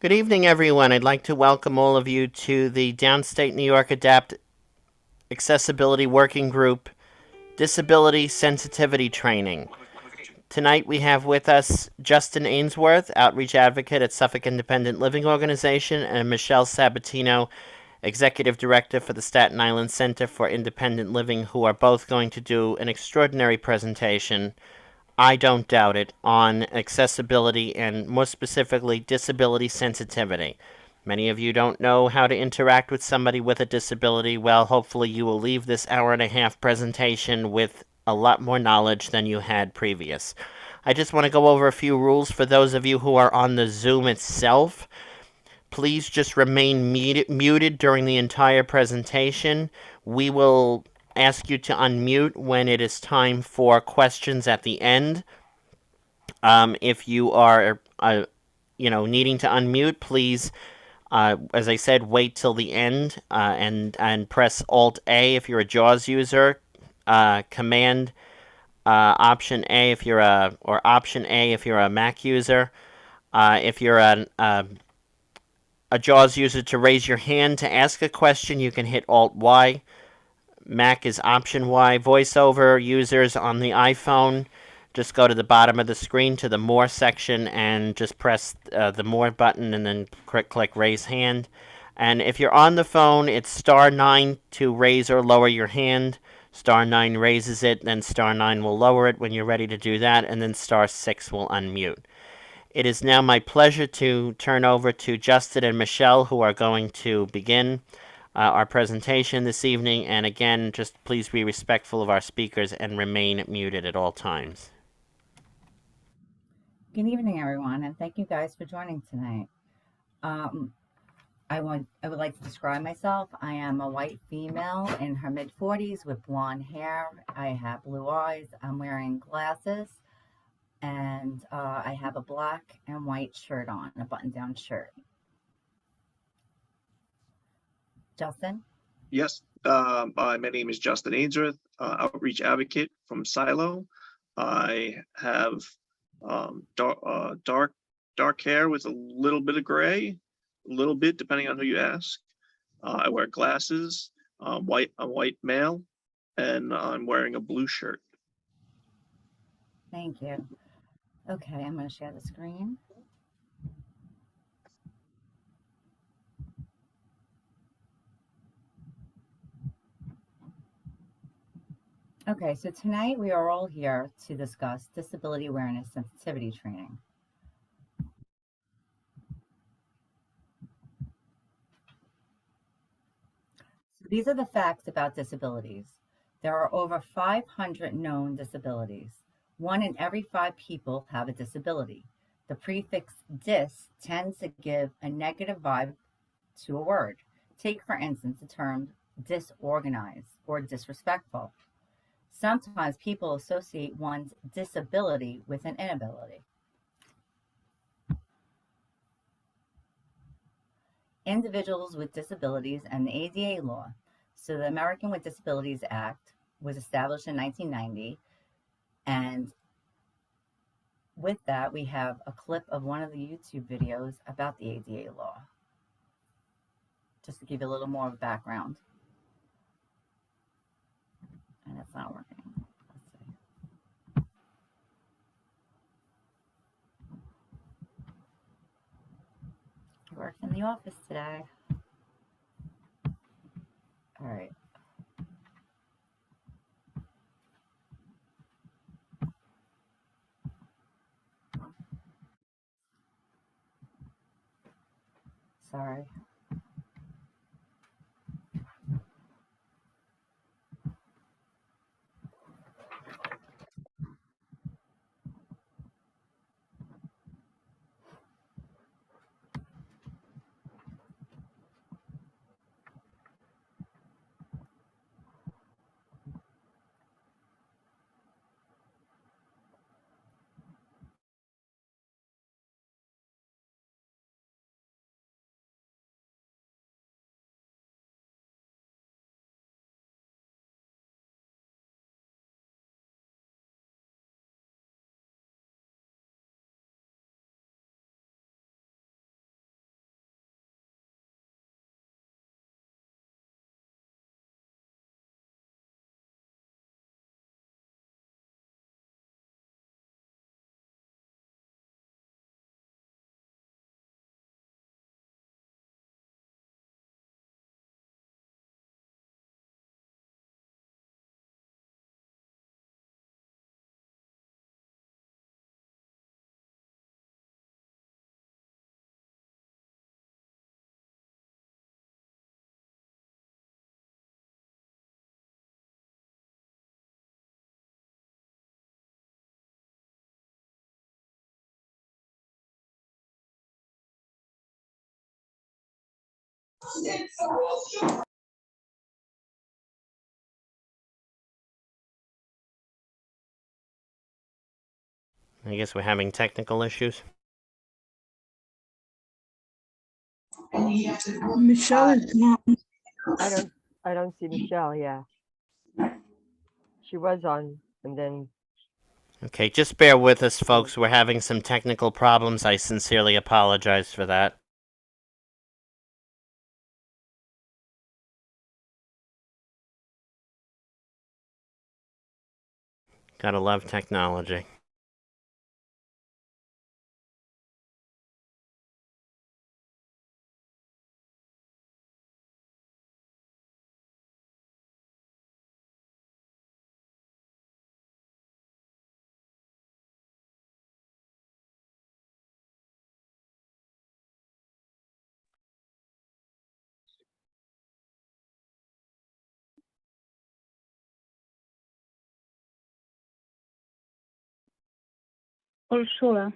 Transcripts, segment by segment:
Good evening, everyone. I'd like to welcome all of you to the Downstate New York Adapt Accessibility Working Group Disability Sensitivity Training. Tonight we have with us Justin Ainsworth, Outreach Advocate at Suffolk Independent Living Organization, and Michelle Sabatino, Executive Director for the Staten Island Center for Independent Living, who are both going to do an extraordinary presentation, I don't doubt it, on accessibility and more specifically disability sensitivity. Many of you don't know how to interact with somebody with a disability. Well, hopefully you will leave this hour and a half presentation with a lot more knowledge than you had previous. I just want to go over a few rules for those of you who are on the Zoom itself. Please just remain muted during the entire presentation. We will ask you to unmute when it is time for questions at the end. If you are, needing to unmute, please, as I said, wait till the end and press Alt A if you're a JAWS user, Command Option A if you're or Option A if you're a Mac user. If you're a JAWS user, to raise your hand to ask a question, you can hit Alt Y. Mac is Option Y. VoiceOver users on the iPhone, just go to the bottom of the screen to the More section and just press the More button and then click Raise Hand. And if you're on the phone, it's *9 to raise or lower your hand. *9 raises it, then *9 will lower it when you're ready to do that, and then *6 will unmute. It is now my pleasure to turn over to Justin and Michelle, who are going to begin our presentation this evening. And again, just please be respectful of our speakers and remain muted at all times. Good evening, everyone, and thank you guys for joining tonight. I would like to describe myself. I am a white female in her mid-40s with blonde hair. I have blue eyes. I'm wearing glasses, and I have a black and white shirt on, a button-down shirt. Justin? Yes, my name is Justin Ainsworth, Outreach Advocate from Silo. I have dark hair with a little bit of gray, a little bit depending on who you ask. I wear glasses, a white male, and I'm wearing a blue shirt. Thank you. Okay, I'm going to share the screen. Okay, so tonight we are all here to discuss disability awareness sensitivity training. So these are the facts about disabilities. There are over 500 known disabilities. 1 in every 5 people have a disability. The prefix dis tends to give a negative vibe to a word. Take, for instance, the term disorganized or disrespectful. Sometimes people associate one's disability with an inability. Individuals with disabilities and the ADA law. So the American with Disabilities Act was established in 1990, and with that we have a clip of one of the YouTube videos about the ADA law, just to give you a little more of background. And it's not working. Let's see. He works in the office today. All right. Sorry. I guess we're having technical issues. Michelle is not. I don't see Michelle. Yeah, she was on, and then Okay, just bear with us, folks. We're having some technical problems. I sincerely apologize for that. Gotta love technology. Ursula.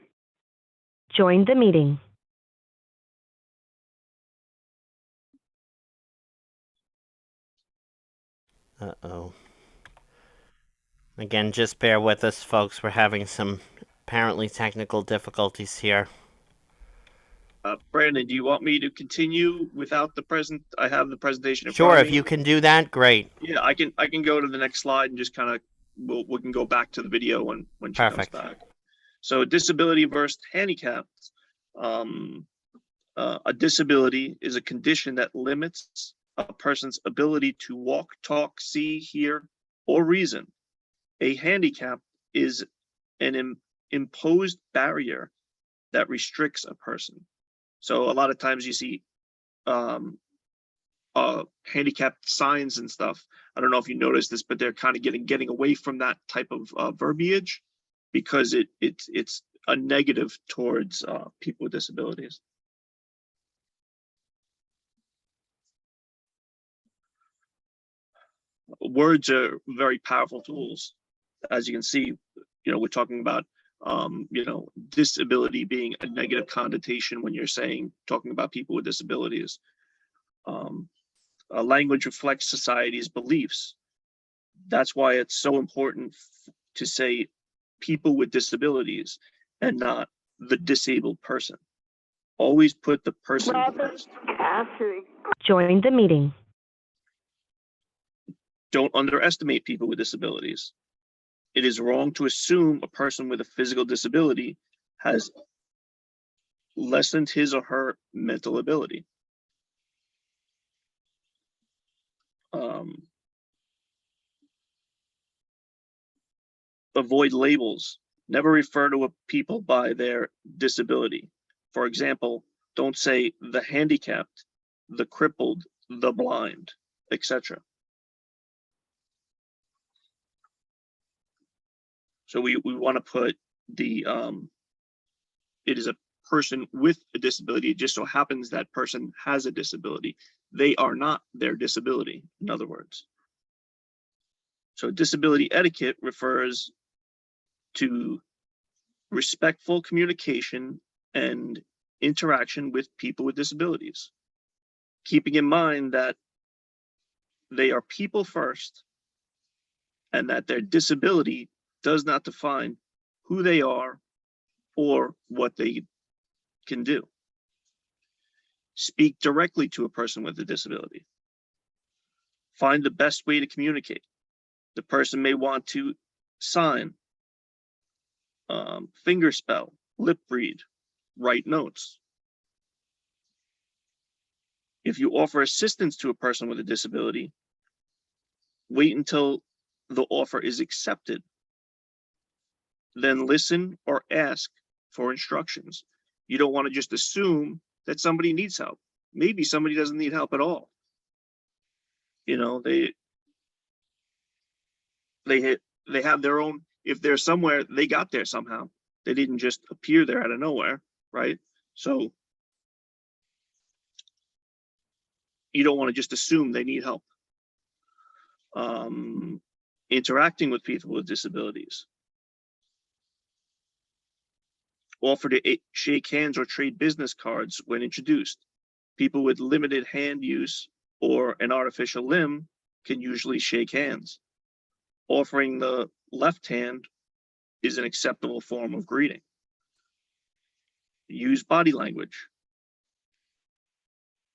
Join the meeting. Uh-oh. Again, just bear with us, folks. We're having some apparently technical difficulties here. Brandon, do you want me to continue without the present? I have the presentation in Sure, front of if me. you can do that, great. Yeah, I can go to the next slide and just kind of we can go back to the video when she Perfect. comes back. So disability versus handicapped. A disability is a condition that limits a person's ability to walk, talk, see, hear, or reason. A handicap is an imposed barrier that restricts a person. So a lot of times you see handicapped signs and stuff. I don't know if you noticed this, but they're kind of getting away from that type of verbiage because it's a negative towards people with disabilities. Words are very powerful tools. As you can see, we're talking about disability being a negative connotation when you're talking about people with disabilities. Language reflects society's beliefs. That's why it's so important to say people with disabilities and not the disabled person. Always put the person first. Join the meeting. Don't underestimate people with disabilities. It is wrong to assume a person with a physical disability has lessened his or her mental ability. Avoid labels. Never refer to people by their disability. For example, don't say the handicapped, the crippled, the blind, etc. So we want to put it is a person with a disability. It just so happens that person has a disability. They are not their disability, in other words. So disability etiquette refers to respectful communication and interaction with people with disabilities, keeping in mind that they are people first and that their disability does not define who they are or what they can do. Speak directly to a person with a disability. Find the best way to communicate. The person may want to sign, finger spell, lip read, write notes. If you offer assistance to a person with a disability, wait until the offer is accepted. Then listen or ask for instructions. You don't want to just assume that somebody needs help. Maybe somebody doesn't need help at all. They have their own, if they're somewhere, they got there somehow. They didn't just appear there out of nowhere, right? So you don't want to just assume they need help. Interacting with people with disabilities. Offer to shake hands or trade business cards when introduced. People with limited hand use or an artificial limb can usually shake hands. Offering the left hand is an acceptable form of greeting. Use body language.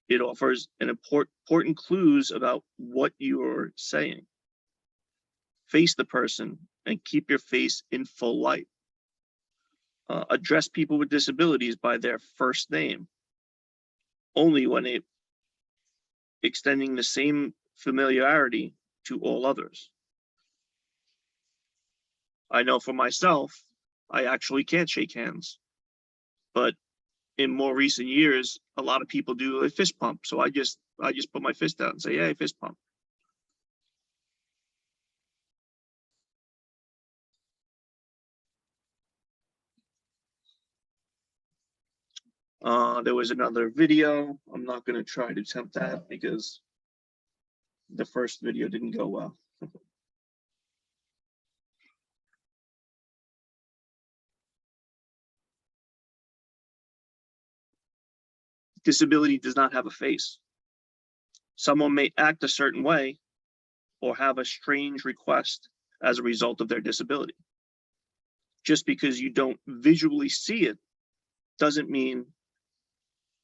It offers an important clues about what you're saying. Face the person and keep your face in full light. Address people with disabilities by their first name, only when extending the same familiarity to all others. I know for myself, I actually can't shake hands, but in more recent years, a lot of people do a fist pump. So I just put my fist out and say, "Hey, fist pump." There was another video. I'm not going to try to attempt that because the first video didn't go well. Disability does not have a face. Someone may act a certain way or have a strange request as a result of their disability. Just because you don't visually see it doesn't mean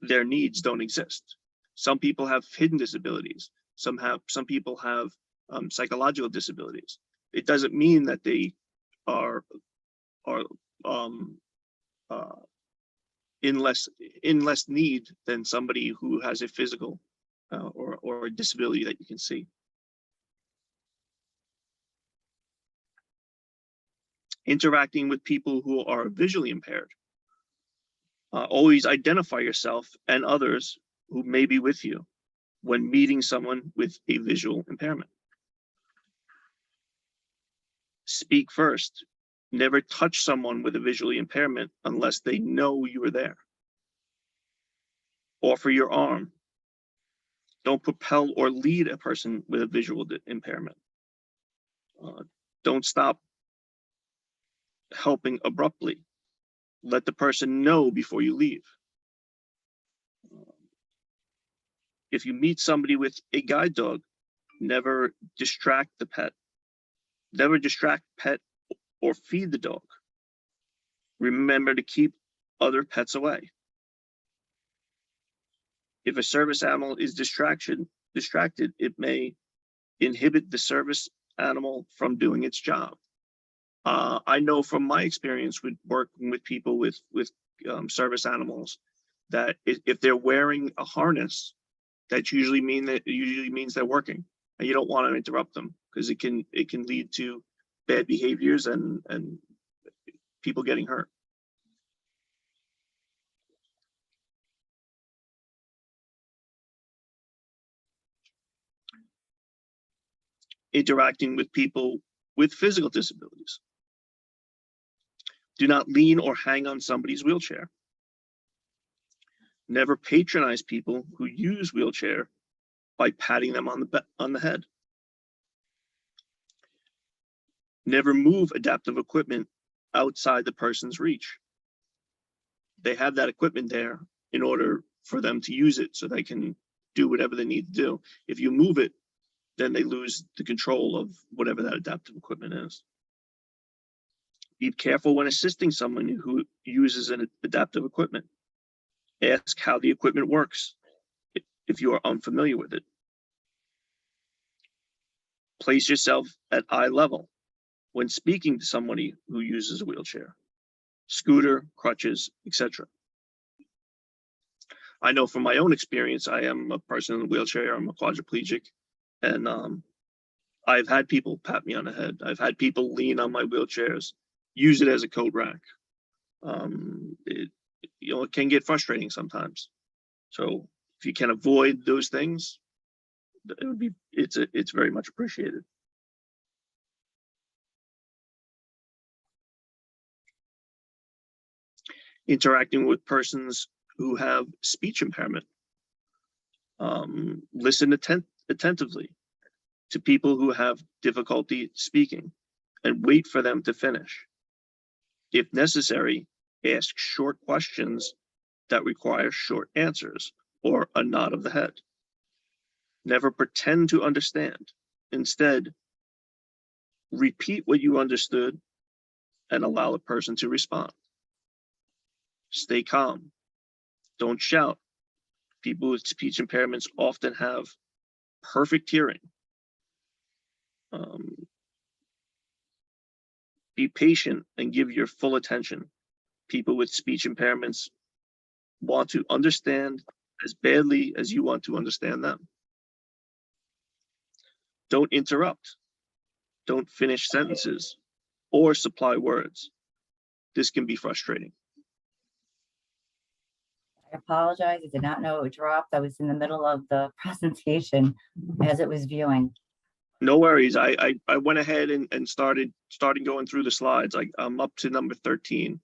their needs don't exist. Some people have hidden disabilities. Some people have psychological disabilities. It doesn't mean that they are in less need than somebody who has a physical or a disability that you can see. Interacting with people who are visually impaired. Always identify yourself and others who may be with you when meeting someone with a visual impairment. Speak first. Never touch someone with a visually impairment unless they know you are there. Offer your arm. Don't propel or lead a person with a visual impairment. Don't stop helping abruptly. Let the person know before you leave. If you meet somebody with a guide dog, never distract the pet. Never distract pet or feed the dog. Remember to keep other pets away. If a service animal is distracted, it may inhibit the service animal from doing its job. I know from my experience with working with people with service animals that if they're wearing a harness, that usually means they're working, and you don't want to interrupt them because it can lead to bad behaviors and people getting hurt. Interacting with people with physical disabilities. Do not lean or hang on somebody's wheelchair. Never patronize people who use wheelchair by patting them on the head. Never move adaptive equipment outside the person's reach. They have that equipment there in order for them to use it so they can do whatever they need to do. If you move it, then they lose the control of whatever that adaptive equipment is. Be careful when assisting someone who uses an adaptive equipment. Ask how the equipment works if you are unfamiliar with it. Place yourself at eye level when speaking to somebody who uses a wheelchair, scooter, crutches, etc. I know from my own experience, I am a person in a wheelchair, I'm a quadriplegic, and I've had people pat me on the head. I've had people lean on my wheelchairs, use it as a coat rack. It can get frustrating sometimes. So if you can avoid those things, it's very much appreciated. Interacting with persons who have speech impairment. Listen attentively to people who have difficulty speaking and wait for them to finish. If necessary, ask short questions that require short answers, or a nod of the head. Never pretend to understand. Instead, repeat what you understood and allow the person to respond. Stay calm. Don't shout. People with speech impairments often have perfect hearing. Be patient and give your full attention. People with speech impairments want to understand as badly as you want to understand them. Don't interrupt. Don't finish sentences or supply words. This can be frustrating. I apologize. I did not know it dropped. I was in the middle of the presentation as it was viewing. No worries. I went ahead and started going through the slides. I'm up to number 13.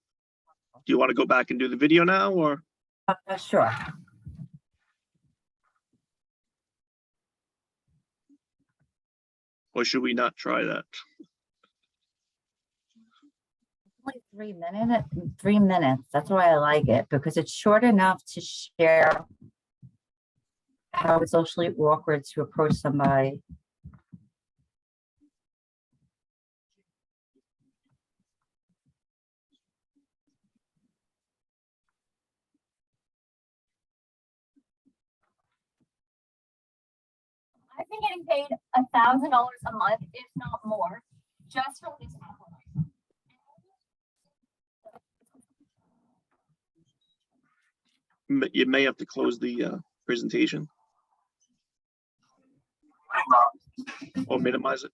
Do you want to go back and do the video now, or? Sure. Or should we not try that? Only 3 minutes. That's why I like it, because it's short enough to share how it's socially awkward to approach somebody. I've been getting paid $1,000 a month, if not more, just from this application. You may have to close the presentation or minimize it.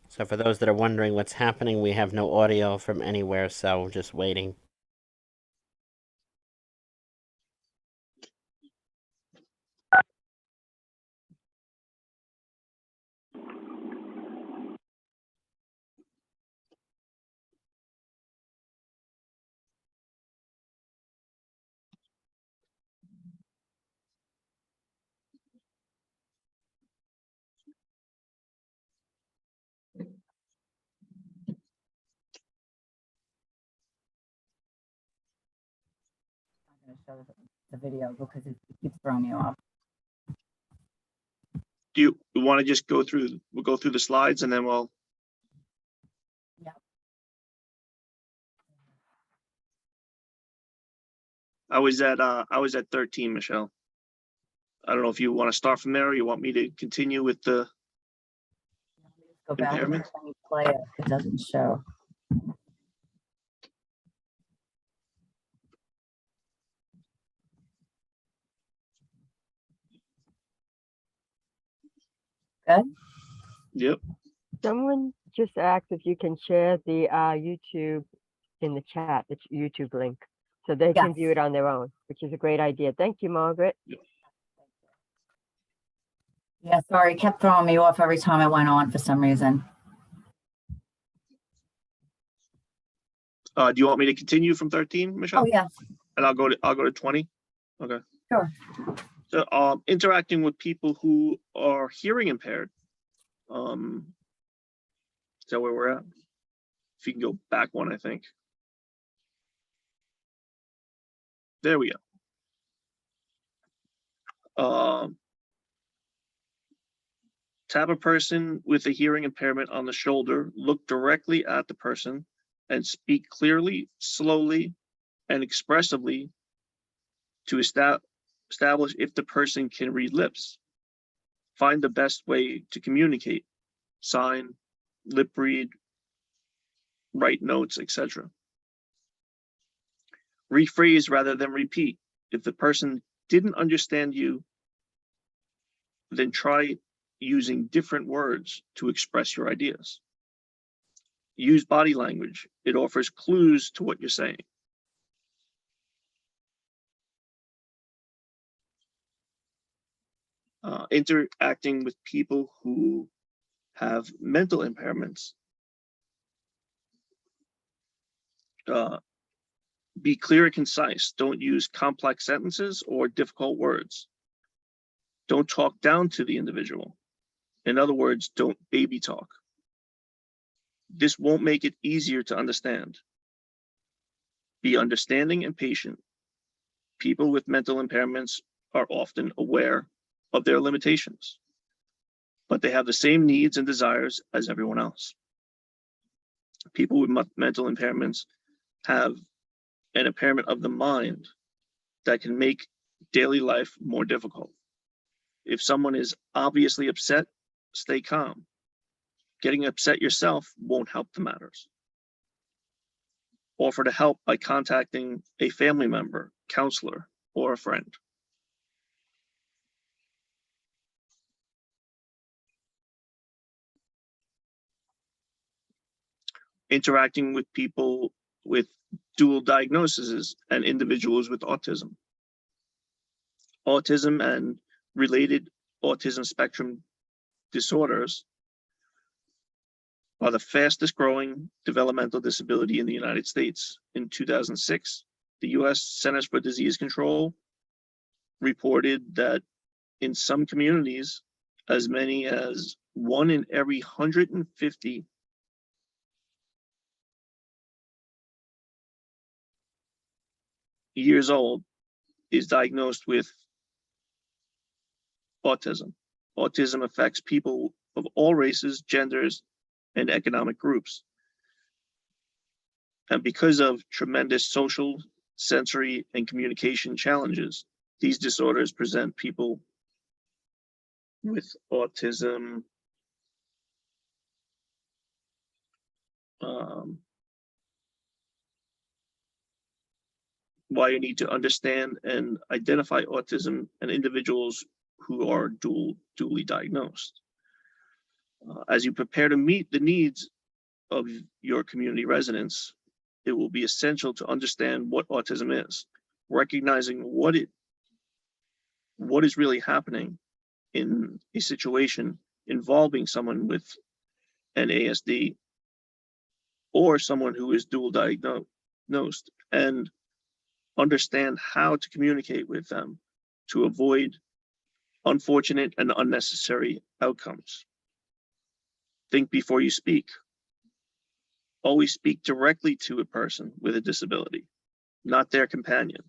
So for those that are wondering what's happening, we have no audio from anywhere, so just waiting. I'm going to show the video because it keeps throwing me off. Do you want to just go through? We'll go through the slides and then we'll. Yep. I was at 13, Michelle. I don't know if you want to start from there or you want me to continue with the Go back and impairment. when you play it, it doesn't show. Good. Yep. Someone just asked if you can share the YouTube in the chat, the YouTube link, so they can view it on their own, which is a great idea. Thank you, Margaret. Yeah, sorry, it kept throwing me off every time I went on for some reason. Do you want me to continue from 13, Michelle? Oh, yes. And I'll go to 20. Okay. Sure. So interacting with people who are hearing impaired. Is that where we're at? If you can go back one, I think. There we go. Tap a person with a hearing impairment on the shoulder, look directly at the person, and speak clearly, slowly, and expressively to establish if the person can read lips. Find the best way to communicate, sign, lip read, write notes, etc. Rephrase rather than repeat. If the person didn't understand you, then try using different words to express your ideas. Use body language. It offers clues to what you're saying. Interacting with people who have mental impairments. Be clear and concise. Don't use complex sentences or difficult words. Don't talk down to the individual. In other words, don't baby talk. This won't make it easier to understand. Be understanding and patient. People with mental impairments are often aware of their limitations, but they have the same needs and desires as everyone else. People with mental impairments have an impairment of the mind that can make daily life more difficult. If someone is obviously upset, stay calm. Getting upset yourself won't help the matters. Offer to help by contacting a family member, counselor, or a friend. Interacting with people with dual diagnoses and individuals with autism. Autism and related autism spectrum disorders are the fastest growing developmental disability in the United States. In 2006, the US Centers for Disease Control reported that in some communities, as many as 1 in every 150 years old is diagnosed with autism. Autism affects people of all races, genders, and economic groups. And because of tremendous social, sensory, and communication challenges, these disorders present people with autism why you need to understand and identify autism and individuals who are dually diagnosed. As you prepare to meet the needs of your community residents, it will be essential to understand what autism is, recognizing what is really happening in a situation involving someone with an ASD or someone who is dual diagnosed, and understand how to communicate with them to avoid unfortunate and unnecessary outcomes. Think before you speak. Always speak directly to a person with a disability, not their companion.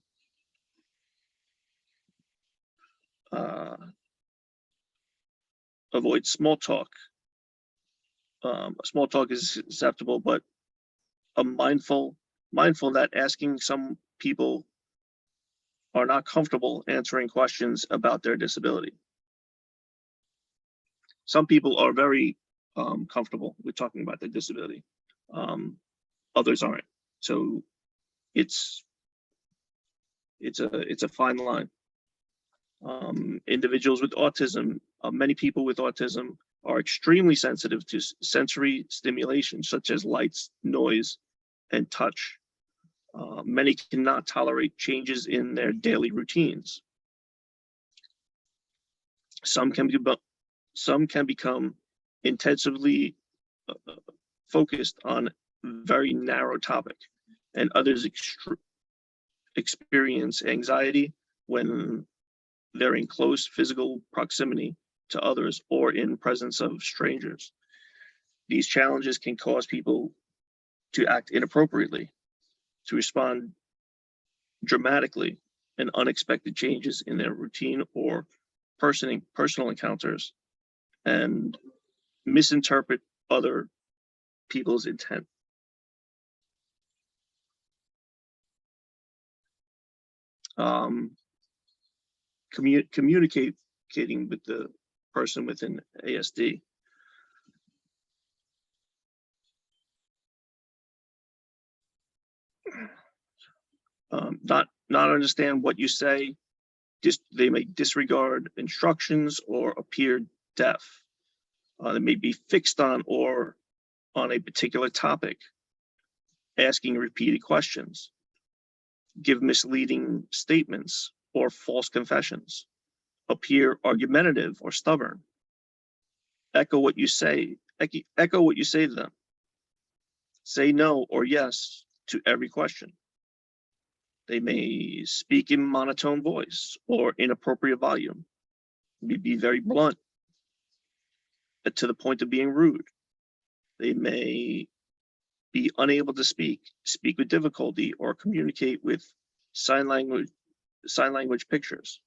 Avoid small talk. Small talk is acceptable, but mindful that asking some people are not comfortable answering questions about their disability. Some people are very comfortable with talking about their disability. Others aren't. So it's a fine line. Individuals with autism, many people with autism are extremely sensitive to sensory stimulation, such as lights, noise, and touch. Many cannot tolerate changes in their daily routines. Some can become intensively focused on a very narrow topic, and others experience anxiety when they're in close physical proximity to others or in presence of strangers. These challenges can cause people to act inappropriately, to respond dramatically and unexpected changes in their routine or personal encounters, and misinterpret other people's intent. Communicating with the person with an ASD. not understand what you say. They may disregard instructions or appear deaf. They may be fixed on or on a particular topic, asking repeated questions, give misleading statements or false confessions, appear argumentative or stubborn, echo what you say to them, say no or yes to every question. They may speak in monotone voice or inappropriate volume, be very blunt to the point of being rude. They may be unable to speak with difficulty, or communicate with sign language pictures.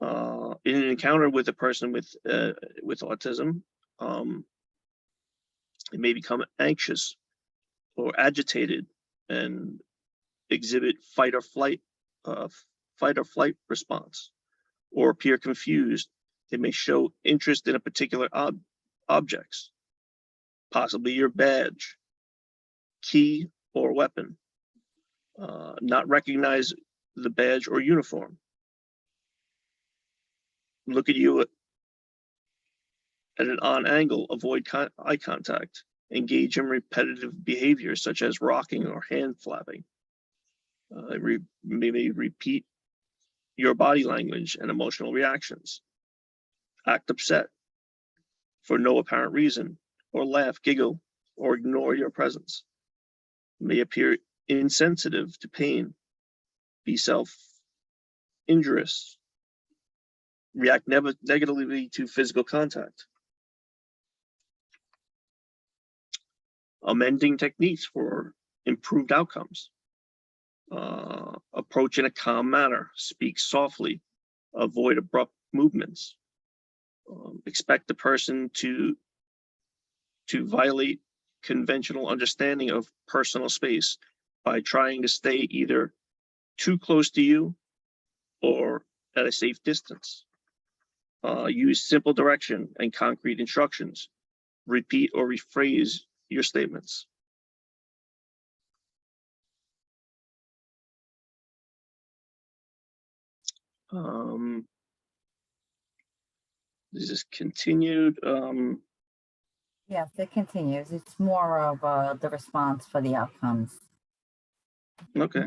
In an encounter with a person with autism, they may become anxious or agitated and exhibit fight or flight response, or appear confused. They may show interest in a particular objects, possibly your badge, key, or weapon, not recognize the badge or uniform, look at you at an odd angle, avoid eye contact, engage in repetitive behaviors such as rocking or hand flapping, maybe repeat your body language and emotional reactions, act upset for no apparent reason, or laugh, giggle, or ignore your presence, may appear insensitive to pain, be self-injurious, react negatively to physical contact. Amending techniques for improved outcomes. Approach in a calm manner, speak softly, avoid abrupt movements. Expect the person to violate conventional understanding of personal space by trying to stay either too close to you or at a safe distance. Use simple direction and concrete instructions. Repeat or rephrase your statements. This is continued. Yes, it continues. It's more of the response for the outcomes. Okay.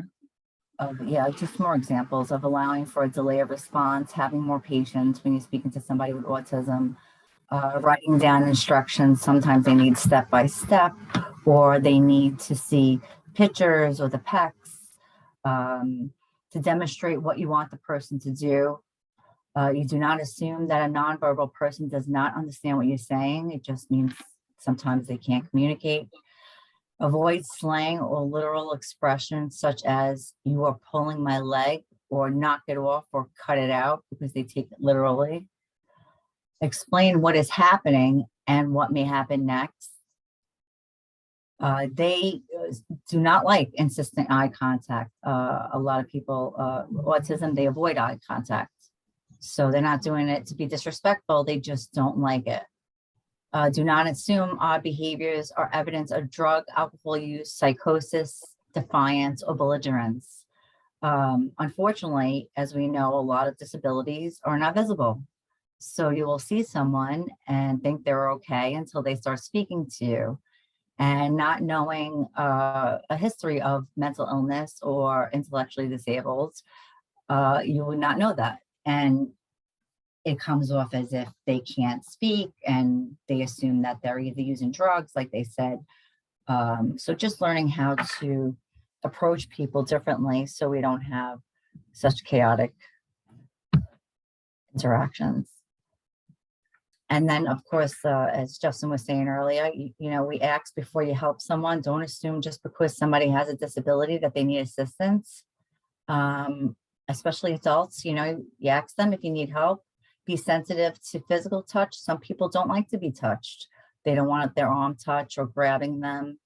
Yeah, just more examples of allowing for a delay of response, having more patience when you're speaking to somebody with autism, writing down instructions. Sometimes they need step by step, or they need to see pictures or the PECs to demonstrate what you want the person to do. You do not assume that a nonverbal person does not understand what you're saying. It just means sometimes they can't communicate. Avoid slang or literal expressions such as "you are pulling my leg" or "knock it off" or "cut it out," because they take it literally. Explain what is happening and what may happen next. They do not like insistent eye contact. A lot of people, autism, they avoid eye contact. So they're not doing it to be disrespectful. They just don't like it. Do not assume odd behaviors are evidence of drug, alcohol use, psychosis, defiance, or belligerence. Unfortunately, as we know, a lot of disabilities are not visible. So you will see someone and think they're okay until they start speaking to you. And not knowing a history of mental illness or intellectually disabled, you would not know that. And it comes off as if they can't speak and they assume that they're either using drugs, like they said. So just learning how to approach people differently so we don't have such chaotic interactions. And then, of course, as Justin was saying earlier, you know, we ask before you help someone. Don't assume just because somebody has a disability that they need assistance, especially adults. You know, you ask them if you need help. Be sensitive to physical touch. Some people don't like to be touched. They don't want their arm touch or grabbing them.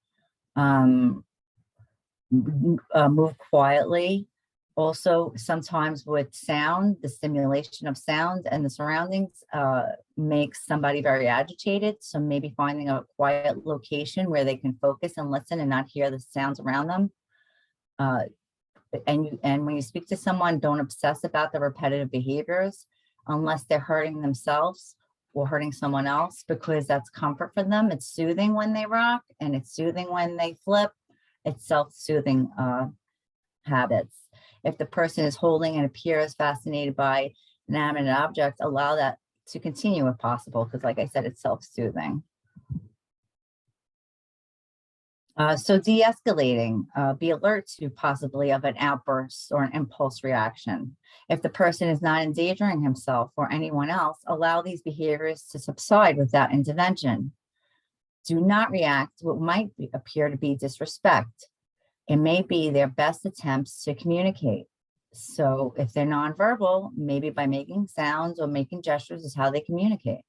Move quietly. Also, sometimes with sound, the stimulation of sound and the surroundings makes somebody very agitated. So maybe finding a quiet location where they can focus and listen and not hear the sounds around them. And when you speak to someone, don't obsess about the repetitive behaviors unless they're hurting themselves or hurting someone else, because that's comfort for them. It's soothing when they rock, and it's soothing when they flip. It's self-soothing habits. If the person is holding and appears fascinated by an inanimate object, allow that to continue if possible, because like I said, it's self-soothing. So de-escalating, be alert to possibly of an outburst or an impulse reaction. If the person is not endangering himself or anyone else, allow these behaviors to subside without intervention. Do not react to what might appear to be disrespect. It may be their best attempts to communicate. So if they're nonverbal, maybe by making sounds or making gestures is how they communicate.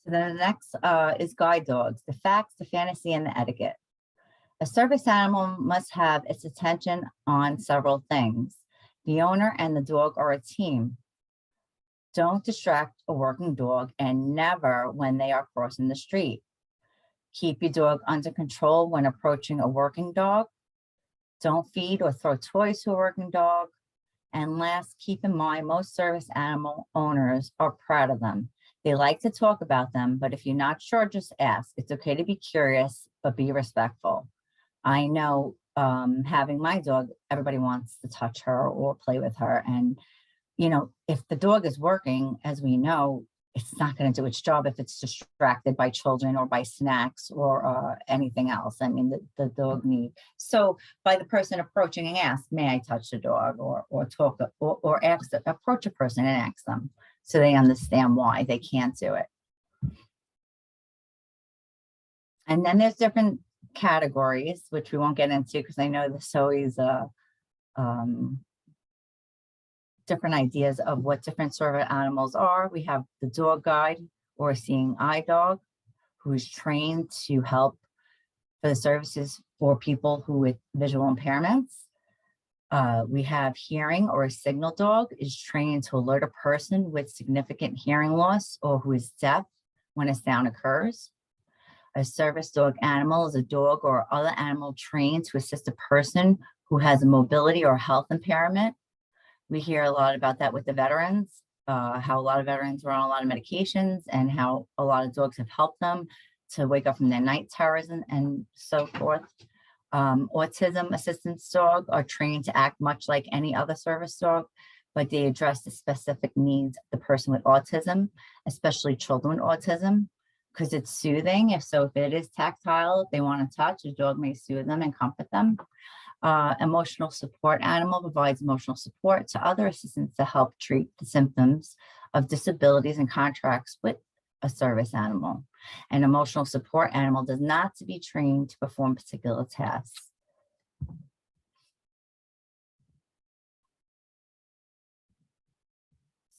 So then the next is guide dogs, the facts, the fantasy, and the etiquette. A service animal must have its attention on several things. The owner and the dog are a team. Don't distract a working dog, and never when they are crossing the street. Keep your dog under control when approaching a working dog. Don't feed or throw toys to a working dog. And last, keep in mind, most service animal owners are proud of them. They like to talk about them, but if you're not sure, just ask. It's okay to be curious, but be respectful. I know having my dog, everybody wants to touch her or play with her. And, you know, if the dog is working, as we know, it's not going to do its job if it's distracted by children or by snacks or anything else. I mean, the dog needs. So by the person approaching and ask, may I touch the dog, or talk or ask, approach a person and ask them so they understand why they can't do it. And then there's different categories, which we won't get into because I know there's always different ideas of what different service animals are. We have the dog guide or seeing eye dog, who is trained to help for the services for people who with visual impairments. We have hearing or a signal dog, is trained to alert a person with significant hearing loss or who is deaf when a sound occurs. A service dog animal is a dog or other animal trained to assist a person who has a mobility or health impairment. We hear a lot about that with the veterans, how a lot of veterans were on a lot of medications and how a lot of dogs have helped them to wake up from their night terrors and so forth. Autism assistance dog are trained to act much like any other service dog, but they address the specific needs of the person with autism, especially children with autism, because it's soothing. If it is tactile, if they want to touch, the dog may soothe them and comfort them. Emotional support animal provides emotional support to other assistants to help treat the symptoms of disabilities and contracts with a service animal. An emotional support animal does not to be trained to perform particular tasks.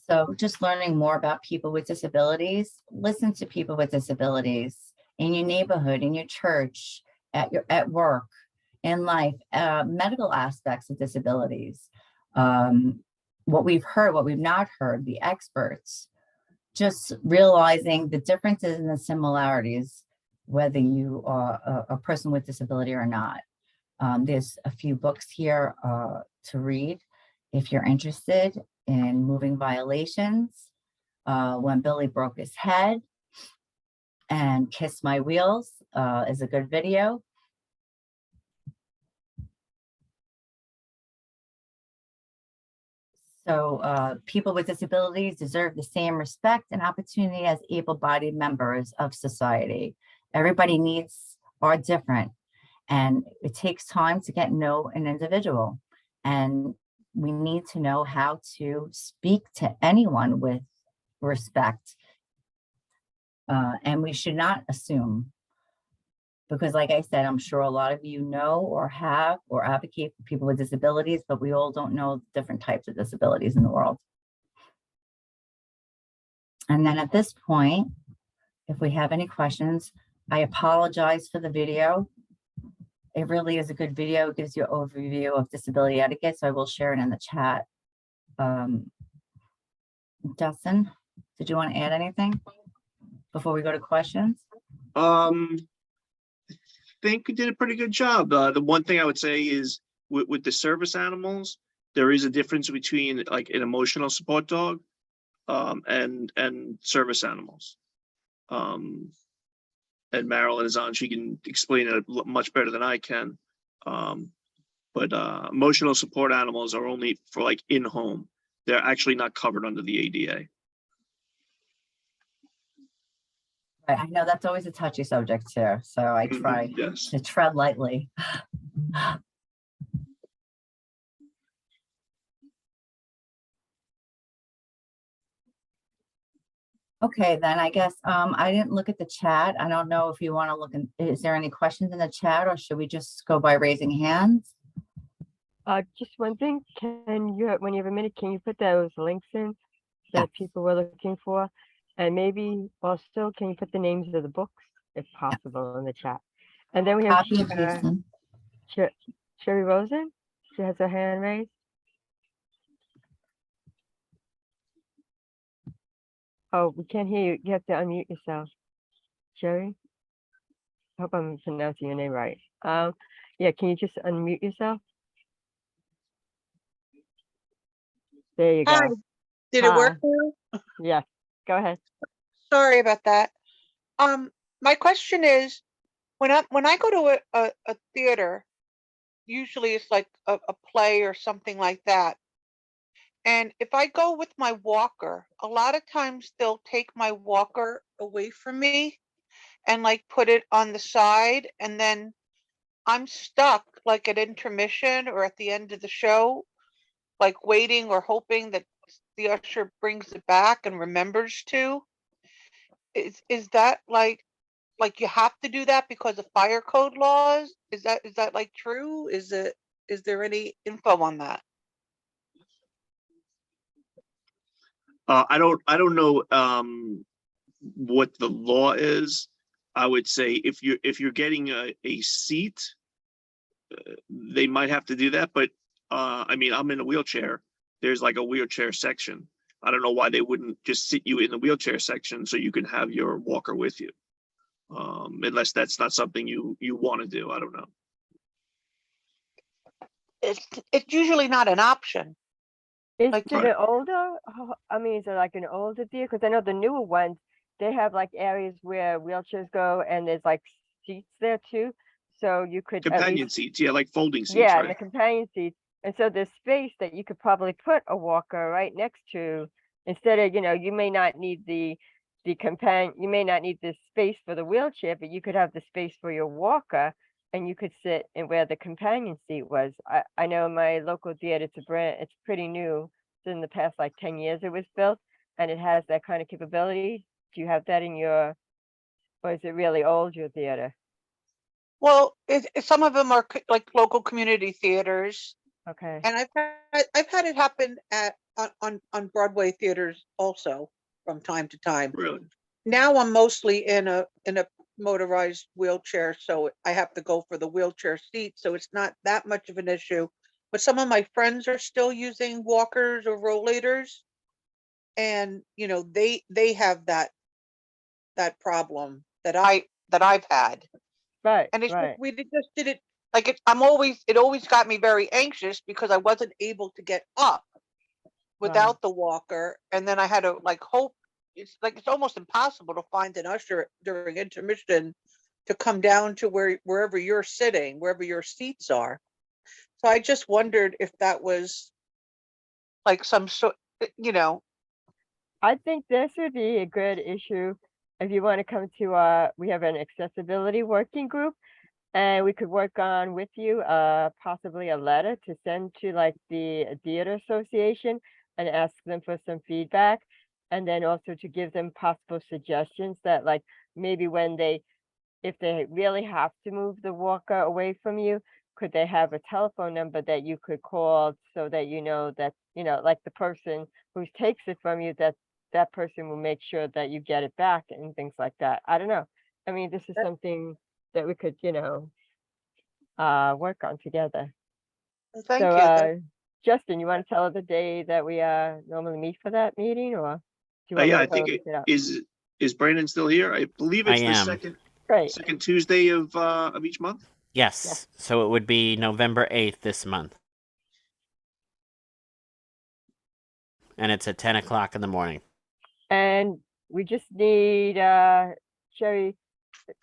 So just learning more about people with disabilities, listen to people with disabilities in your neighborhood, in your church, at work, in life, medical aspects of disabilities, what we've heard, what we've not heard, the experts, just realizing the differences and the similarities, whether you are a person with disability or not. There's a few books here to read if you're interested in moving violations, When Billy Broke His Head, and Kiss My Wheels is a good video. So people with disabilities deserve the same respect and opportunity as able-bodied members of society. Everybody needs are different, and it takes time to get to know an individual. And we need to know how to speak to anyone with respect. And we should not assume, because like I said, I'm sure a lot of you know or have or advocate for people with disabilities, but we all don't know the different types of disabilities in the world. And then at this point, if we have any questions, I apologize for the video. It really is a good video. It gives you an overview of disability etiquette, so I will share it in the chat. Dustin, did you want to add anything before we go to questions? Think we did a pretty good job. The one thing I would say is with the service animals, there is a difference between like an emotional support dog and service animals. And Marilyn is on, she can explain it much better than I can. But emotional support animals are only for like in-home. They're actually not covered under the ADA. I know that's always a touchy subject too, so I try Yes. to tread lightly. Okay, then I guess I didn't look at the chat. I don't know if you want to look in, is there any questions in the chat, or should we just go by raising hands? Just one thing, can you, when you have a minute, can you put those links in that people were looking for? And maybe also, can you put the names of the books, if possible, in the chat? And then we have Copy and paste them. Sherry Rosen. She has her hand raised. Oh, we can't hear you. You have to unmute yourself. Sherry? I hope I'm pronouncing your name right. Yeah, can you just unmute yourself? There you Hi, go. did it work Hi. now? Yeah, go ahead. Sorry about that. My question is, when I go to a theater, usually it's like a play or something like that. And if I go with my walker, a lot of times they'll take my walker away from me and like put it on the side, and then I'm stuck like at intermission or at the end of the show, like waiting or hoping that the usher brings it back and remembers to. Is that like you have to do that because of fire code laws? Is that like true? Is there any info on that? I don't know what the law is. I would say if you're getting a seat, they might have to do that. But I mean, I'm in a wheelchair. There's like a wheelchair section. I don't know why they wouldn't just sit you in the wheelchair section so you can have your walker with you. Unless that's not something you want to do. I don't know. It's usually not an option. Is Like, it an older, I mean, is it like an older theater? Because I know the newer ones, they have like areas where wheelchairs go and there's like seats there too. So you could at Companion least, seats, yeah, like folding seats, yeah, and the right? companion seats. And so there's space that you could probably put a walker right next to, instead of, you may not need the companion, you may not need the space for the wheelchair, but you could have the space for your walker, and you could sit in where the companion seat was. I know in my local theater, it's pretty new. It's in the past like 10 years it was built, and it has that kind of capability. Do you have that in your, or is it really old, your theater? well, some of them are like local community theaters, Okay. and I've had it happen at on Broadway theaters also from time to time. Really? Now I'm mostly in a motorized wheelchair, so I have to go for the wheelchair seat, so it's not that much of an issue. But some of my friends are still using walkers or rollators, and they have that problem that I've had. Right, And it's just, right, we just did it like it always got me very anxious because I wasn't able to get up without right. the walker, and then I had to like hope. It's like it's almost impossible to find an usher during intermission to come down to wherever you're sitting, wherever your seats are. So I just wondered if that was like some sort, I think this would be a good issue if you want to come to, we have an accessibility working group, and we could work on with you, possibly a letter to send to like the theater association and ask them for some feedback. And then also to give them possible suggestions that like maybe if they really have to move the walker away from you, could they have a telephone number that you could call so that that, like the person who takes it from you, that person will make sure that you get it back and things like that. I don't know. I mean, this is something that we could, work on together. Well, thank So, you. Justin, you want to tell her the day that we normally meet for that meeting, or do you want me Yeah, to I think look it up? is Brandon still here? I believe I it's the am. Great. second Tuesday of each month. Yes. So it would be November 8th this month. And it's at 10 o'clock in the morning. And we just need Sherry.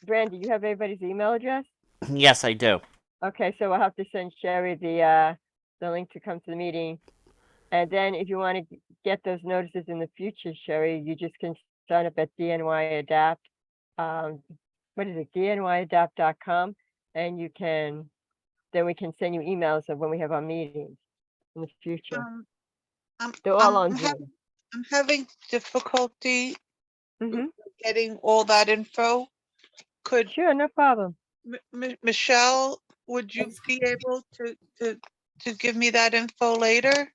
Brandy, you have everybody's email address? Yes, I do. Okay, so we'll have to send Sherry the link to come to the meeting. And then if you want to get those notices in the future, Sherry, you just can sign up at DNY Adapt. What is it? DNYAdapt.com. And then we can send you emails of when we have our meetings in the future. They're all on Zoom. I'm having difficulty Mm-hmm. getting all that info. Could Sure, no problem. Michelle, would you be able to give me that info later?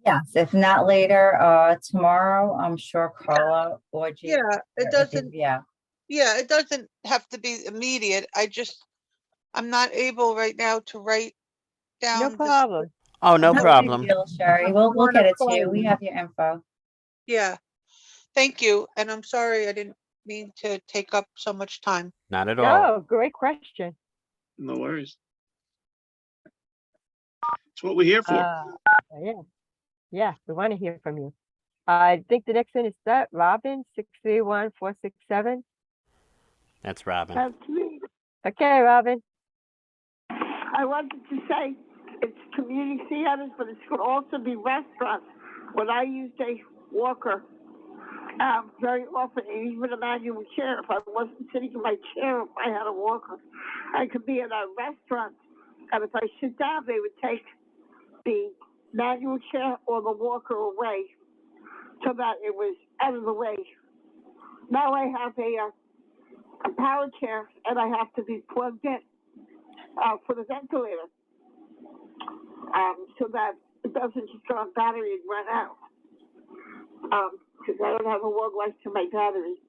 Yes, if not later, tomorrow, I'm sure Carla or Jean. Yeah, it doesn't, Yeah, yeah, it doesn't have to be immediate. I'm not able right now to write No down this. problem. Oh, no no big problem. deal, Sherry. We'll get it to you. We have your info. Yeah, thank you. And I'm sorry, I didn't mean to take up so much time. Not at all. No, great question. No worries. It's what we're here for. Yeah. Yeah, we want to hear from you. I think the next one is that Robin, 631-467. That's Robin. That's me. Okay, Robin. I wanted to say it's community theaters, but it could also be restaurants. When I used a walker, very often, and even a manual chair, if I wasn't sitting in my chair, if I had a walker, I could be in a restaurant, and if I sit down, they would take the manual chair or the walker away so that it was out of the way. Now I have a power chair, and I have to be plugged in for the ventilator, so that it doesn't just go on battery and run out. Because I don't have a long life to my battery.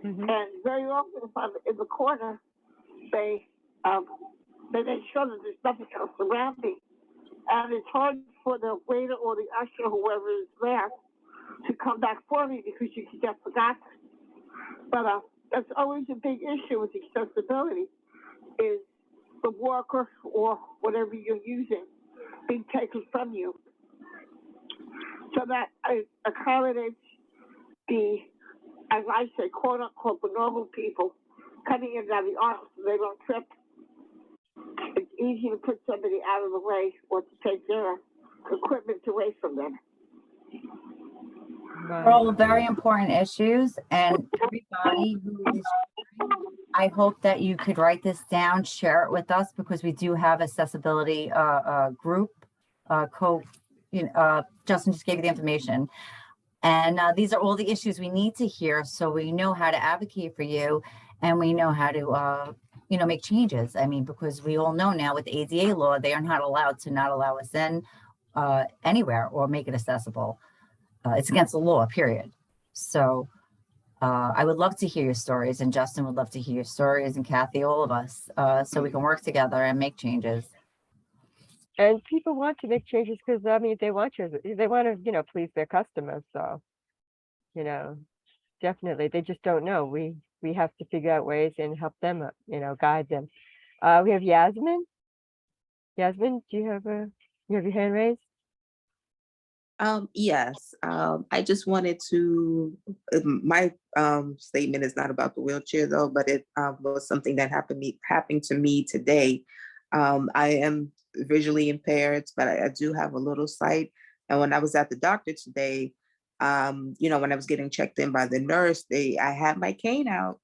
Mm-hmm. And very often, if I'm in the corner, they make sure that there's nothing else around me. And it's hard for the waiter or the usher, whoever is there, to come back for me because you can get forgotten. But that's always a big issue with accessibility, is the walker or whatever you're using being taken from you. So that accommodates the, as I say, quote unquote, the normal people coming in down the aisle so they don't trip. It's easy to put somebody out of the way or to take their equipment away from them. They're all very important issues, and everybody who is, I hope that you could write this down, share it with us, because we do have accessibility group Justin just gave you the information. And these are all the issues we need to hear, so we know how to advocate for you, and we know how to, make changes. I mean, because we all know now with the ADA law, they are not allowed to not allow us in anywhere or make it accessible. It's against the law, period. So I would love to hear your stories, and Justin would love to hear your stories, and Kathy, all of us, so we can work together and make changes. And people want to make changes because, I mean, they want to, please their customers. So, definitely, they just don't know. We have to figure out ways and help them, guide them. We have Yasmin. Yasmin, do you have your hand raised? Yes, I just wanted to, my statement is not about the wheelchair though, but it was something that happened to me today. I am visually impaired, but I do have a little sight. And when I was at the doctor today, when I was getting checked in by the nurse, I had my cane out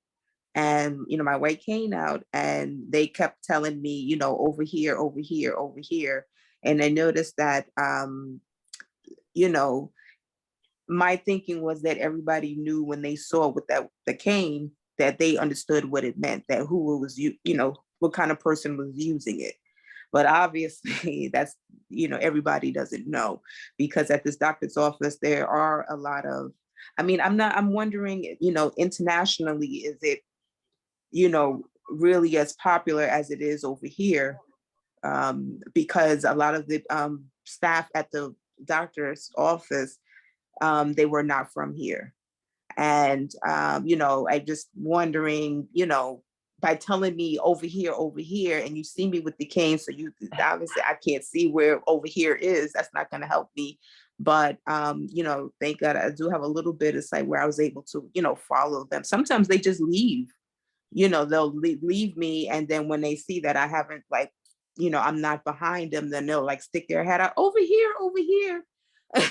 and, my white cane out, and they kept telling me, over here, over here, over here. And I noticed that, my thinking was that everybody knew when they saw with the cane that they understood what it meant, that who it was, what kind of person was using it. But obviously that's, everybody doesn't know, because at this doctor's office, there are a lot of, I'm wondering, internationally, is it really as popular as it is over here, because a lot of the staff at the doctor's office, they were not from here. And, I just wondering, by telling me over here, and you see me with the cane, so you obviously I can't see where over here is. That's not going to help me. But, thank God I do have a little bit of sight where I was able to, follow them. Sometimes they just leave, they'll leave me. And then when they see that I haven't I'm not behind them, then they'll stick their head out over here, over here.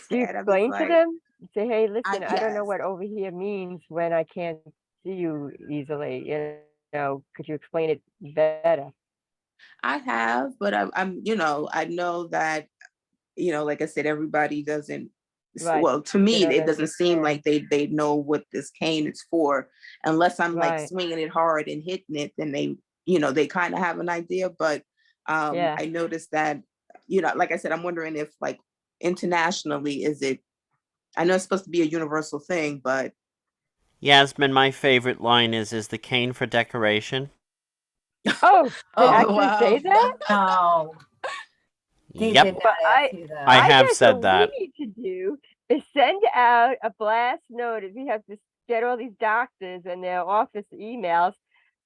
Do you And I'm just explain to like, them? Say, hey, listen, I don't know yes, what over here means when I can't see you easily. Could you explain it better? I have, but I'm, I know that, like I said, everybody doesn't, Right. well, to They me, don't it doesn't seem understand. like they know what this cane is for, unless I'm Right. swinging it hard and hitting it, then they kind of have an idea. But Yeah. I noticed that, like I said, I'm wondering if internationally, I know it's supposed to be a universal thing, but Yasmin, my favorite line is the cane for decoration? Oh, they Oh, actually wow. say that? no, they Yep, did Well, not ask you I that. I have guess said what that. we need to do is send out a blast notice. We have to get all these doctors and their office emails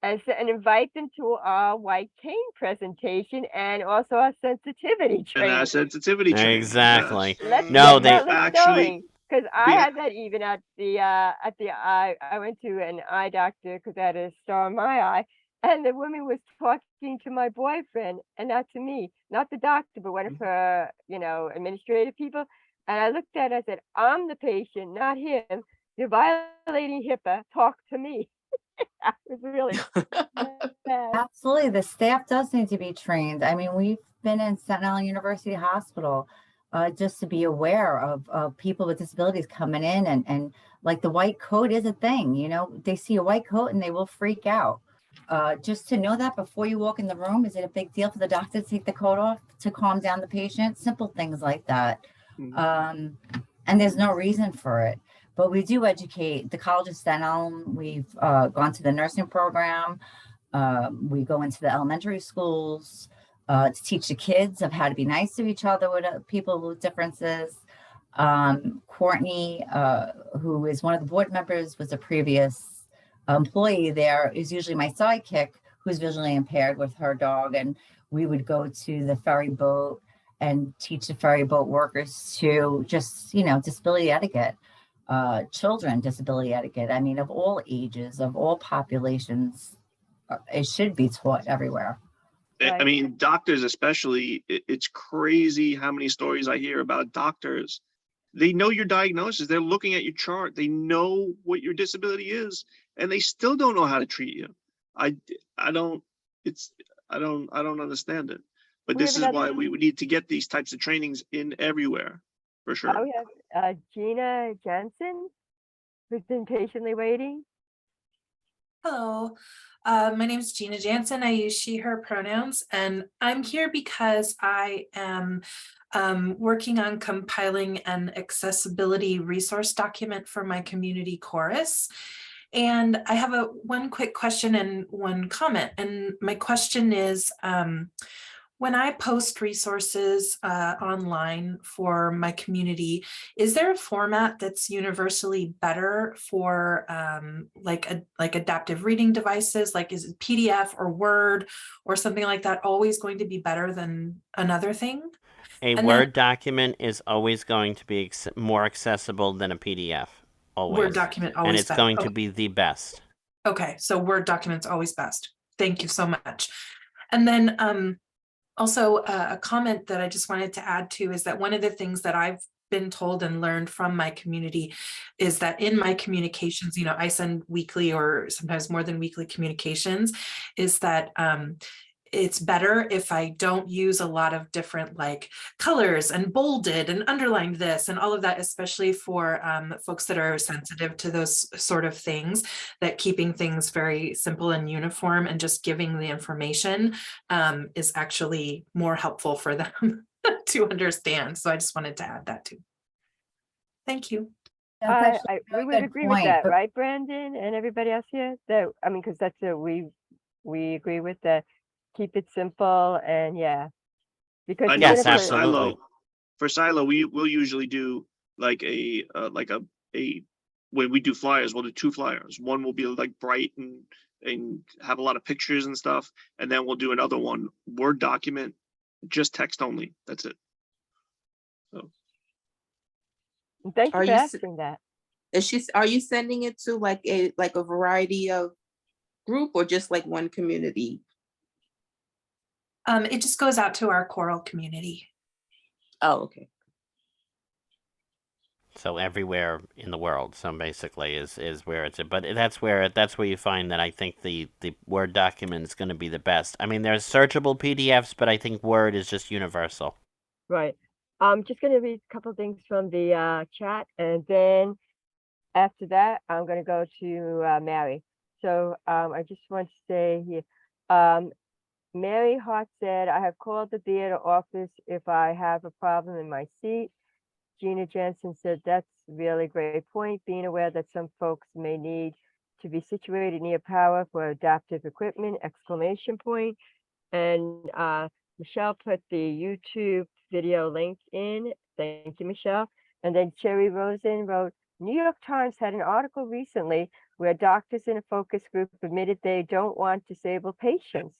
and invite them to our white cane presentation and also our sensitivity And training. that sensitivity training. Exactly. Yes. Let's No, get they that list Actually, going. Because I we had that even at the eye. I went to an eye doctor because I had a star in my eye, and the woman was talking to my boyfriend and not to me, not the doctor, but one of her, administrative people. And I looked at it, I said, I'm the patient, not him. You're violating HIPAA. Talk to me. I was really bad. Absolutely. The staff does need to be trained. I mean, we've been in Staten Island University Hospital just to be aware of people with disabilities coming in and like the white coat is a thing, they see a white coat and they will freak out. Just to know that before you walk in the room, is it a big deal for the doctor to take the coat off to calm down the patient? Simple things like that. And there's no reason for it. But we do educate the College of Staten Island. We've gone to the nursing program. We go into the elementary schools to teach the kids of how to be nice to each other with people with differences. Courtney, who is one of the board members, was a previous employee there, is usually my sidekick who's visually impaired with her dog. And we would go to the ferry boat and teach the ferry boat workers to just, disability etiquette. Children disability etiquette. I mean, of all ages, of all populations, it should be taught everywhere. I mean, doctors especially, it's crazy how many stories I hear about doctors. They know your diagnosis. They're looking at your chart. They know what your disability is, and they still don't know how to treat you. I don't understand it. But this is why we would need to get these types of trainings in everywhere, for sure. We have Gina Jensen, who's been patiently waiting. Hello, my name is Gina Jansen. I use she, her pronouns, and I'm here because I am working on compiling an accessibility resource document for my community chorus. And I have one quick question and one comment. And my question is, when I post resources online for my community, is there a format that's universally better for like adaptive reading devices? Like, is it PDF or Word or something like that always going to be better than another thing? A Word document is always going to be more accessible than a PDF. Always. Word document always and it's better. going to be the best. Okay, so Word document's always best. Thank you so much. And then also, a comment that I just wanted to add to is that one of the things that I've been told and learned from my community is that in my communications, I send weekly or sometimes more than weekly communications, is that it's better if I don't use a lot of different like colors and bolded and underlined this and all of that, especially for folks that are sensitive to those sort of things, that keeping things very simple and uniform and just giving the information is actually more helpful for them to understand. So I just wanted to add that too. Thank you. That's actually a we very would good agree with point, that, but right, Brandon, and everybody else here? That, I mean, because that's we agree with that. Keep it simple and yeah, because I you're know Yes, gonna for put, absolutely. Silo, we'll usually do like a when we do flyers, we'll do 2 flyers. One will be like bright and have a lot of pictures and stuff, and then we'll do another one, Word document, just text only. That's it. So thank you Are for you, asking that. are you sending it to like a variety of group or just like one community? It just goes out to our choral community. Oh, okay. So everywhere in the world. So basically is where it's at. But that's where you find that I think the Word document is going to be the best. I mean, there's searchable PDFs, but I think Word is just universal. Right. I'm just gonna read a couple of things from the chat, and then after that, I'm gonna go to Mary. So I just want to say here, Mary Hart said, I have called the theater office if I have a problem in my seat. Gina Jensen said, that's really great point, being aware that some folks may need to be situated near power for adaptive equipment, exclamation point. And Michelle put the YouTube video link in. Thank you, Michelle. And then Cherry Rosen wrote, New York Times had an article recently where doctors in a focus group admitted they don't want disabled patients.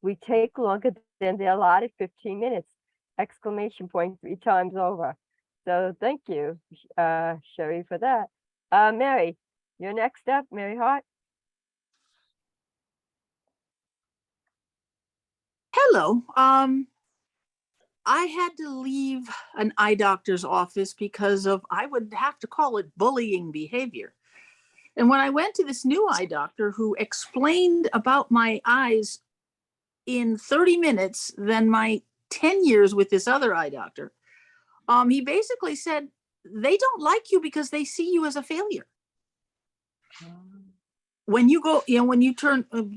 We take longer than the allotted 15 minutes, exclamation point 3 times over. So thank you, Sherry, for that. Mary, you're next up, Mary Hart. Hello. I had to leave an eye doctor's office because of, I would have to call it bullying behavior. And when I went to this new eye doctor who explained about my eyes in 30 minutes than my 10 years with this other eye doctor, he basically said, they don't like you because they see you as a failure. When you go, when you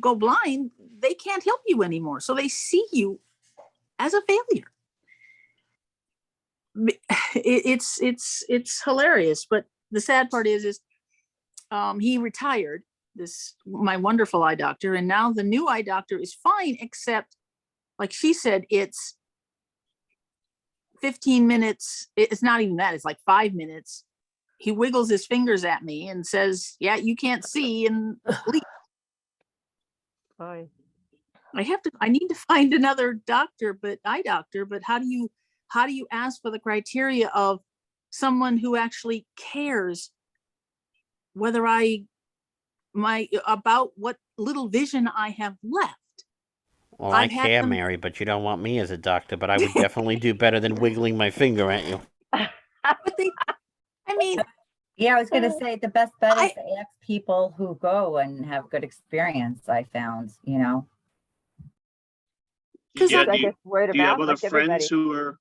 go blind, they can't help you anymore. So they see you as a failure. It's hilarious, but the sad part is he retired, my wonderful eye doctor, and now the new eye doctor is fine, except like she said, it's 15 minutes. It's not even that, it's like 5 minutes. He wiggles his fingers at me and says, yeah, you can't see, and leave. Hi. I need to find another eye doctor, but how do you ask for the criteria of someone who actually cares whether about what little vision I have left? Well, I care, Mary, but you don't want me as a doctor, but I would definitely do better than wiggling my finger at you. But yeah, I was going to say the best bet is to ask people who go and have good experience. I found, yeah, I guess word do you have of mouth, other like friends everybody. who are?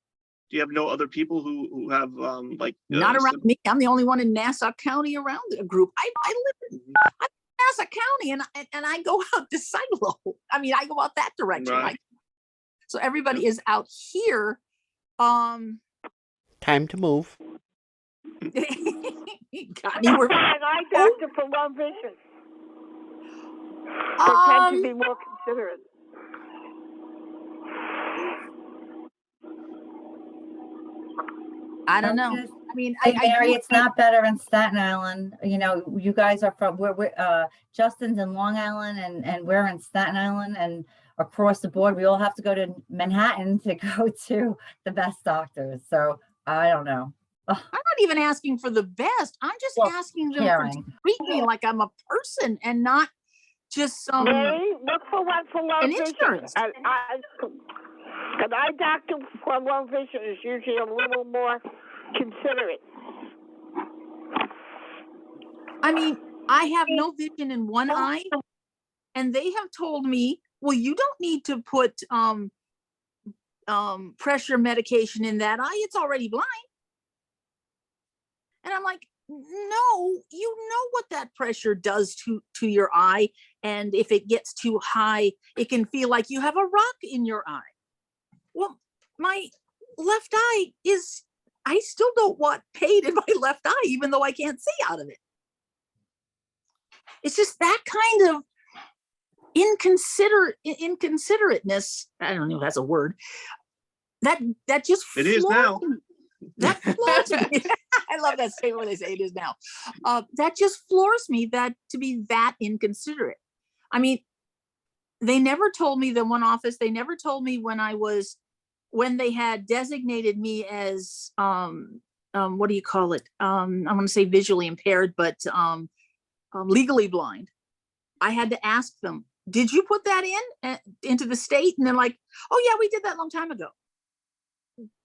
Do you have no other people who have like not around me? I'm the only one in Nassau County around the group. I live in Nassau County, and I go out to Silo. I mean, I go out that direction. Right. So everybody is out here. Time to move. Got me where, An eye doctor for low vision. They tend to be more considerate. I don't know. I mean, hey, Mary, it's not better in Staten Island. You guys are from we're Justin's in Long Island, and we're in Staten Island, and across the board, we all have to go to Manhattan to go to the best doctors. So I don't know. I'm not even asking for the best. I'm just asking them to treat me like I'm a person and not just some. Mary, look for one for low vision. Insurance. An eye doctor for low vision is usually a little more considerate. I mean, I have no vision in one eye, and they have told me, well, you don't need to put pressure medication in that eye. It's already blind. And I'm like, no, you know what that pressure does to your eye. And if it gets too high, it can feel like you have a rock in your eye. Well, my left eye is I still don't want pain in my left eye, even though I can't see out of it. It's just that kind of inconsiderateness. I don't know if that's a word. That just It is now. floors me. That floors me. I love that statement when they say it is now. That just floors me, that to be that inconsiderate. I mean, they never told me, the one office, they never told me when they had designated me as, what do you call it? I want to say visually impaired, but legally blind. I had to ask them, did you put that into the state? And they're like, oh yeah, we did that a long time ago.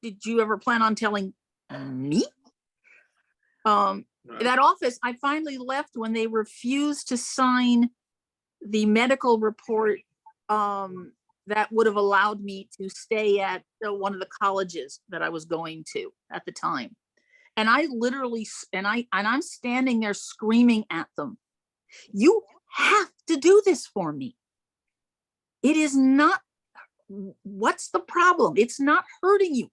Did you ever plan on telling me? That office, I finally left when they refused to sign the medical report that would have allowed me to stay at one of the colleges that I was going to at the time. And I literally, I'm standing there screaming at them, you have to do this for me. It is not, what's the problem? It's not hurting you.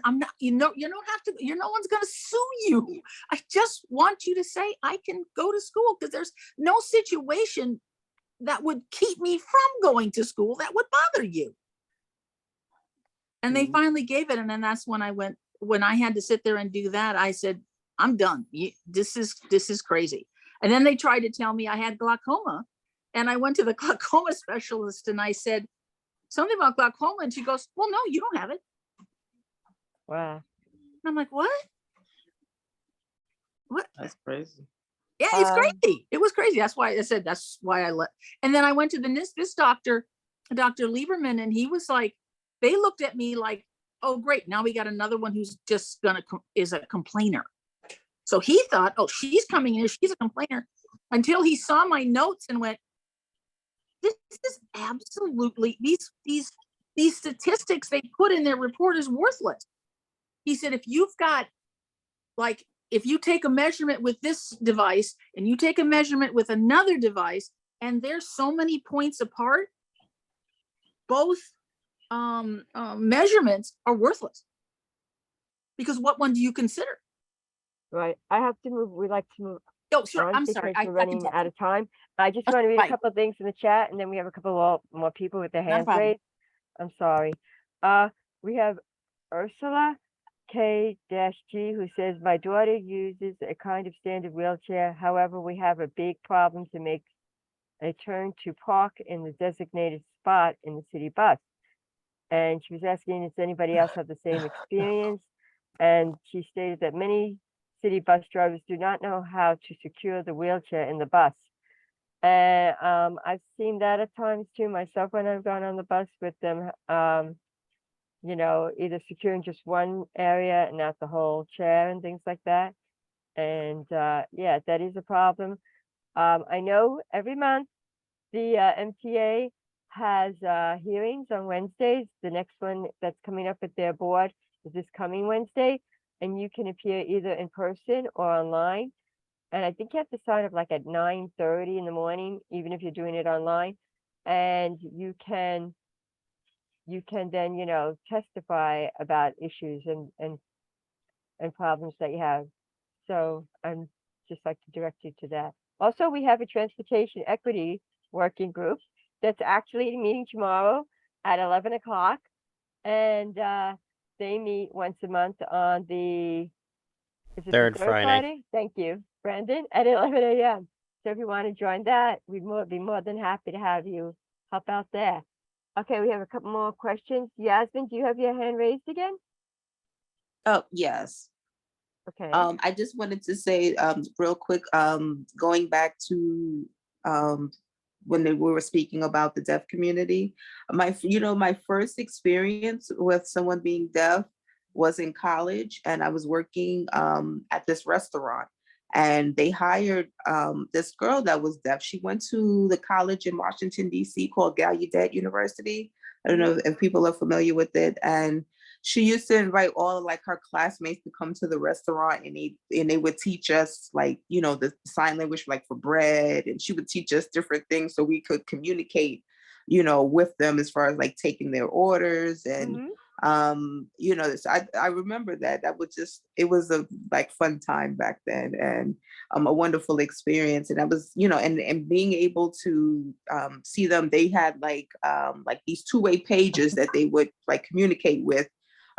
I'm not, you don't have to, no one's going to sue you. I just want you to say, I can go to school, because there's no situation that would keep me from going to school that would bother you. And they finally gave it. And then that's when when I had to sit there and do that, I said, I'm done. This is crazy. And then they tried to tell me I had glaucoma. And I went to the glaucoma specialist and I said something about glaucoma. And she goes, well, no, you don't have it. Wow. And I'm like, what? What? That's crazy. Yeah, it's crazy. It was crazy. That's why I said, that's why I let. And then I went to this doctor, Dr. Lieberman, and he was like, they looked at me like, oh, great. Now we got another one who's just is a complainer. So he thought, oh, she's coming in, she's a complainer, until he saw my notes and went, this is absolutely, these statistics they put in their report is worthless. He said, if you've got, like, if you take a measurement with this device and you take a measurement with another device, and they're so many points apart, both measurements are worthless. Because what one do you consider? Right. I have to move. We like to move. Oh, sure. on I'm sorry. because we're running out of time. I just want to read a couple of things in the chat, and then we have a couple more people with their hands raised. I'm sorry. We have Ursula K-G, who says, my daughter uses a kind of standard wheelchair. However, we have a big problem to make a turn to park in the designated spot in the city bus. And she was asking, does anybody else have the same experience? And she stated that many city bus drivers do not know how to secure the wheelchair in the bus. And I've seen that at times too myself when I've gone on the bus with them, either securing just one area and not the whole chair and things like that. And yeah, that is a problem. I know every month the MTA has hearings on Wednesdays. The next one that's coming up at their board is this coming Wednesday, and you can appear either in person or online. And I think you have to sign up like at 9:30 in the morning, even if you're doing it online. And you can then, testify about issues and problems that you have. So I'm just like to direct you to that. Also, we have a transportation equity working group that's actually meeting tomorrow at 11 o'clock. And they meet once a month on the Third Friday. Thank you, Brandon, at 11 a.m. So if you want to join that, we'd be more than happy to have you help out there. Okay, we have a couple more questions. Yasmin, do you have your hand raised again? Oh, yes. Okay. I just wanted to say real quick, going back to when we were speaking about the deaf community, my first experience with someone being deaf was in college, and I was working at this restaurant, and they hired this girl that was deaf. She went to the college in Washington, D.C. called Gallaudet University. I don't know if people are familiar with it. And she used to invite all of like her classmates to come to the restaurant, and they would teach us like, the sign language, like for bread. And she would teach us different things so we could communicate, with them as far as like taking their orders and So I remember that was just, it was a like fun time back then, and a wonderful experience. And I was, and being able to see them, they had like these two-way pages that they would like communicate with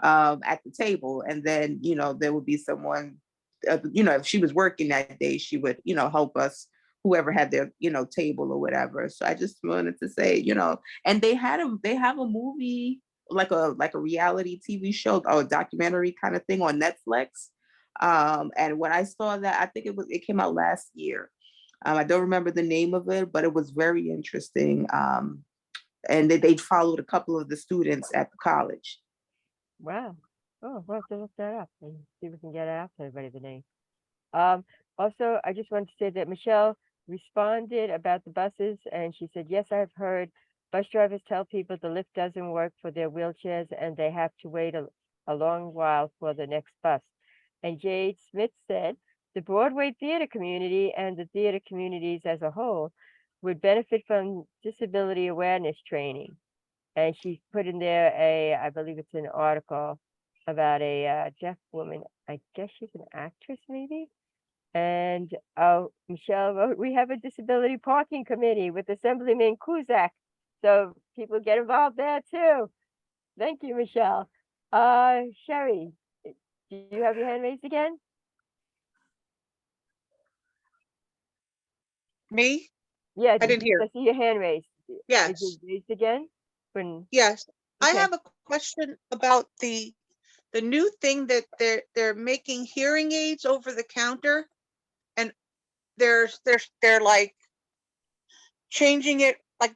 at the table. And then, there would be someone, if she was working that day, she would, help us, whoever had their, table or whatever. So I just wanted to say, and they have a movie, like a reality TV show or a documentary kind of thing on Netflix. And when I saw that, I think it came out last year. I don't remember the name of it, but it was very interesting. And they followed a couple of the students at the college. Wow. Oh, we'll have to look that up and see if we can get it out to everybody the name. Also, I just wanted to say that Michelle responded about the buses, and she said, yes, I've heard bus drivers tell people the lift doesn't work for their wheelchairs and they have to wait a long while for the next bus. And Jade Smith said, the Broadway theater community and the theater communities as a whole would benefit from disability awareness training. And she put in there I believe it's an article about a deaf woman. I guess she's an actress maybe. And Michelle wrote, we have a disability parking committee with Assemblyman Kuzak. So people get involved there too. Thank you, Michelle. Sherry, do you have your hand raised again? Me? Yeah, I didn't hear. I see your hand raised. Yes. Is it raised again? Yes. I Okay. have a question about the new thing that they're making hearing aids over the counter, and they're like changing it like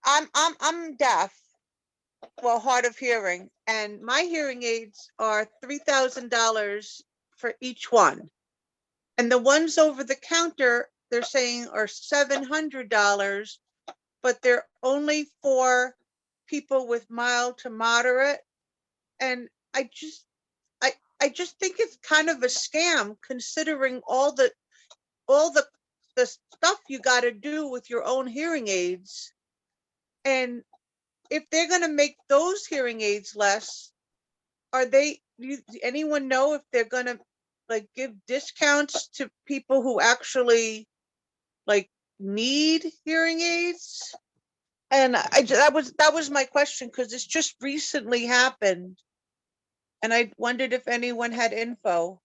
I'm deaf, well, hard of hearing, and my hearing aids are $3,000 for each one, and the ones over the counter they're saying are $700, but they're only for people with mild to moderate. And I just think it's kind of a scam, considering all the stuff you got to do with your own hearing aids. And if they're going to make those hearing aids less, anyone know if they're going to like give discounts to people who actually like need hearing aids? And that was my question, because it's just recently happened, and I wondered if anyone had info.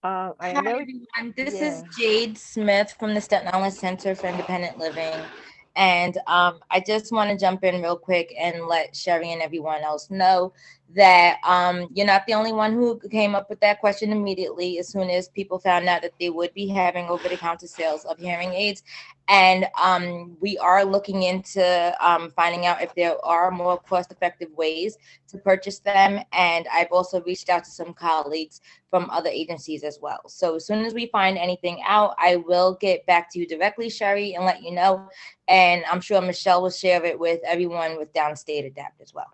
I Hi know. everyone, this Yeah. is Jade Smith from the Staten Island Center for Independent Living. And I just want to jump in real quick and let Sherry and everyone else know that you're not the only one who came up with that question immediately as soon as people found out that they would be having over-the-counter sales of hearing aids. And we are looking into finding out if there are more cost-effective ways to purchase them. And I've also reached out to some colleagues from other agencies as well. So as soon as we find anything out, I will get back to you directly, Sherry, and let you know. And I'm sure Michelle will share it with everyone with Downstate Adapt as well.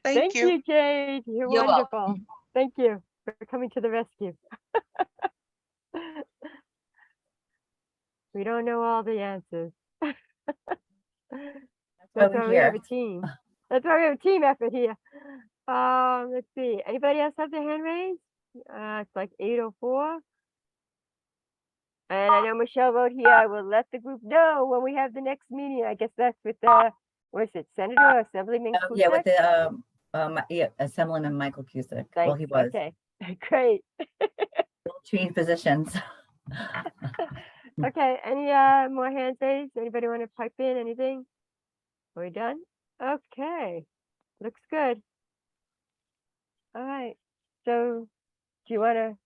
Thank you, Jade. You're wonderful. Welcome. Thank you for coming to the rescue. We don't know all the answers. That's why we have a team. That's why we have a team effort here. Let's see. Anybody else have their hand raised? It's like 8:04. And I know Michelle wrote here, I will let the group know when we have the next meeting. I guess that's with what is it, Senator or Assemblyman Cusack? Yeah, with the Assemblyman Michael Cusack. Thanks. Well, he was. Okay, great. Between positions. Okay, any more hands raised? Anybody want to pipe in anything? Are we done? Okay, looks good. All right, so do you want to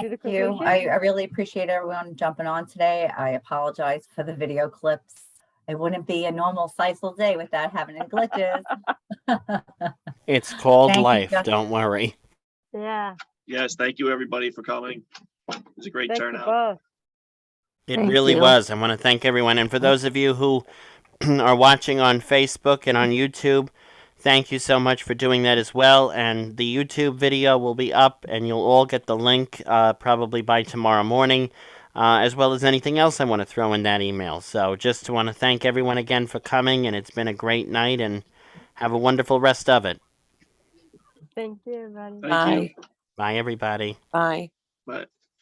do the conclusion? Thank you. I really appreciate everyone jumping on today. I apologize for the video clips. It wouldn't be a normal Sisal day without having any glitches. It's called life, don't worry. Yeah. Yes, thank you everybody for coming. It was a great turnout. It really was. I want to thank everyone. And for those of you who are watching on Facebook and on YouTube, thank you so much for doing that as well. And the YouTube video will be up, and you'll all get the link probably by tomorrow morning, as well as anything else I want to throw in that email. So just want to thank everyone again for coming, and it's been a great night, and Have a wonderful rest of it. Thank you, everybody. Thank you. Bye, everybody. Bye. Bye.